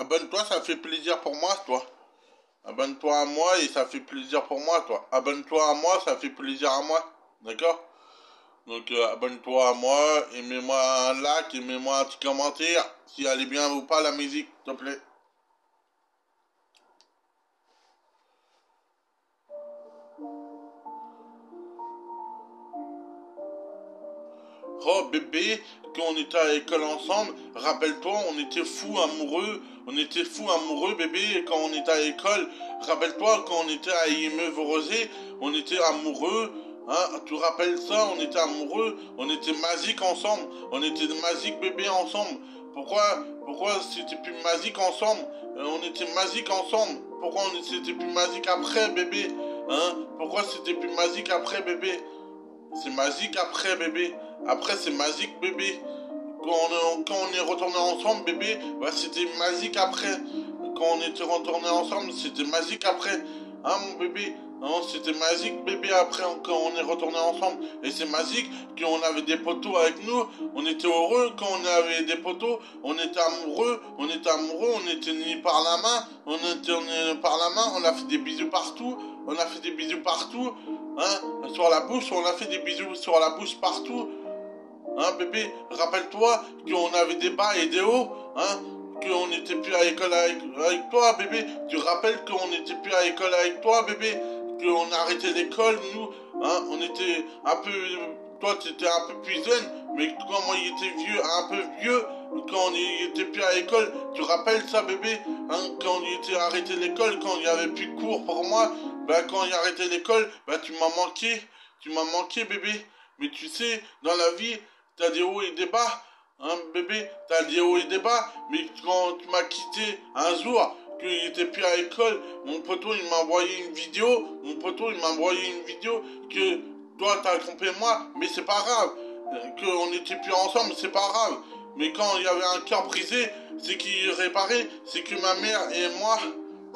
Abonne-toi, ça fait plaisir pour moi, toi. Abonne-toi à moi et ça fait plaisir pour moi, toi. Abonne-toi à moi, ça fait plaisir à moi. D'accord? Donc abonne-toi à moi et mets-moi un like et mets-moi un petit commentaire si elle est bien ou pas la musique, s'il te plaît. Oh bébé, quand on était à l'école ensemble, rappelle-toi, on était fous amoureux bébé, quand on était à l'école, rappelle-toi quand on était à Ime-Vorosé, on était amoureux, hein, tu rappelles ça, on était amoureux, on était magiques ensemble, on était magiques bébé ensemble. Pourquoi c'était plus magique ensemble? On était magiques ensemble. Pourquoi c'était plus magique après bébé? Hein? Pourquoi c'était plus magique après bébé? C'est magique après, bébé. Après, c'est magique, bébé. Quand on est retourné ensemble, bébé, bah, c'était magique après. Quand on était retourné ensemble, c'était magique après. Hein, mon bébé? Non, c'était magique, bébé, après, quand on est retourné ensemble. Et c'est magique qu'on avait des potos avec nous. On était heureux quand on avait des potos. On était amoureux. On était unis par la main. On était unis par la main. On a fait des bisous partout. On a fait des bisous partout. Hein, sur la bouche, on a fait des bisous sur la bouche partout. Hein, bébé, rappelle-toi qu'on avait des bas et des hauts, hein, qu'on n'était plus à l'école avec toi, bébé. Tu rappelles qu'on n'était plus à l'école avec toi, bébé, qu'on a arrêté l'école, nous, hein, on était un peu... Toi, tu étais un peu plus jeune, mais quand moi, il était vieux, un peu vieux, quand on n'était plus à l'école, tu rappelles ça, bébé, hein, quand on était arrêté l'école, quand il n'y avait plus de cours pour moi, bah, quand il a arrêté l'école, bah, tu m'as manqué, bébé. Mais tu sais, dans la vie, t'as des hauts et des bas, hein, bébé, t'as des hauts et des bas, mais quand tu m'as quitté un jour, qu'il était plus à l'école, mon poteau, il m'a envoyé une vidéo, que toi, t'as trompé moi, mais c'est pas grave, qu'on n'était plus ensemble, c'est pas grave, mais quand il y avait un cœur brisé, c'est qu'il réparait, c'est que ma mère et moi,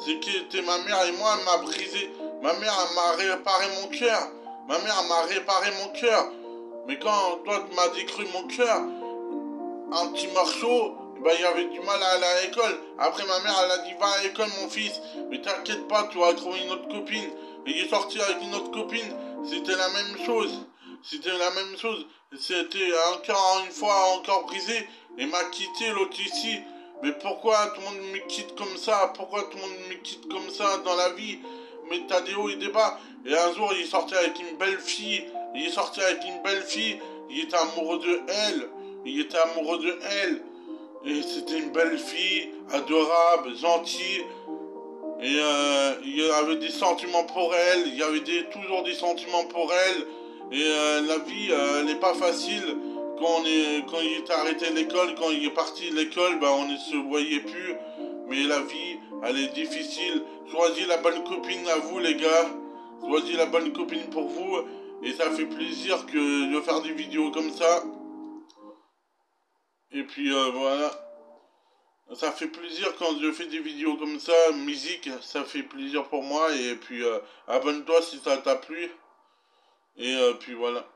c'est que ma mère et moi, elle m'a brisé, ma mère, elle m'a réparé mon cœur, mais quand toi tu m'as détruit mon cœur, un petit morceau, bah, il y avait du mal à aller à l'école. Après ma mère elle a dit va à l'école mon fils. Mais t'inquiète pas, tu vas trouver une autre copine. Et il est sorti avec une autre copine, c'était la même chose. C'était encore une fois encore brisé. Et m'a quitté l'autre ici. Mais pourquoi tout le monde me quitte comme ça? Pourquoi tout le monde me quitte comme ça dans la vie? Mais t'as des hauts et des bas. Et un jour il est sorti avec une belle fille. Il était amoureux de elle. Et c'était une belle fille, adorable, gentille. Et il y avait des sentiments pour elle. Il y avait toujours des sentiments pour elle. Et la vie, elle n'est pas facile. Quand il est arrêté l'école, quand il est parti de l'école, bah, on ne se voyait plus. Mais la vie, elle est difficile. Choisis la bonne copine à vous, les gars. Choisis la bonne copine pour vous. Et ça fait plaisir de faire des vidéos comme ça. Et puis voilà. Ça fait plaisir quand je fais des vidéos comme ça, musique, ça fait plaisir pour moi. Et puis abonne-toi si ça t'a plu. Et puis voilà.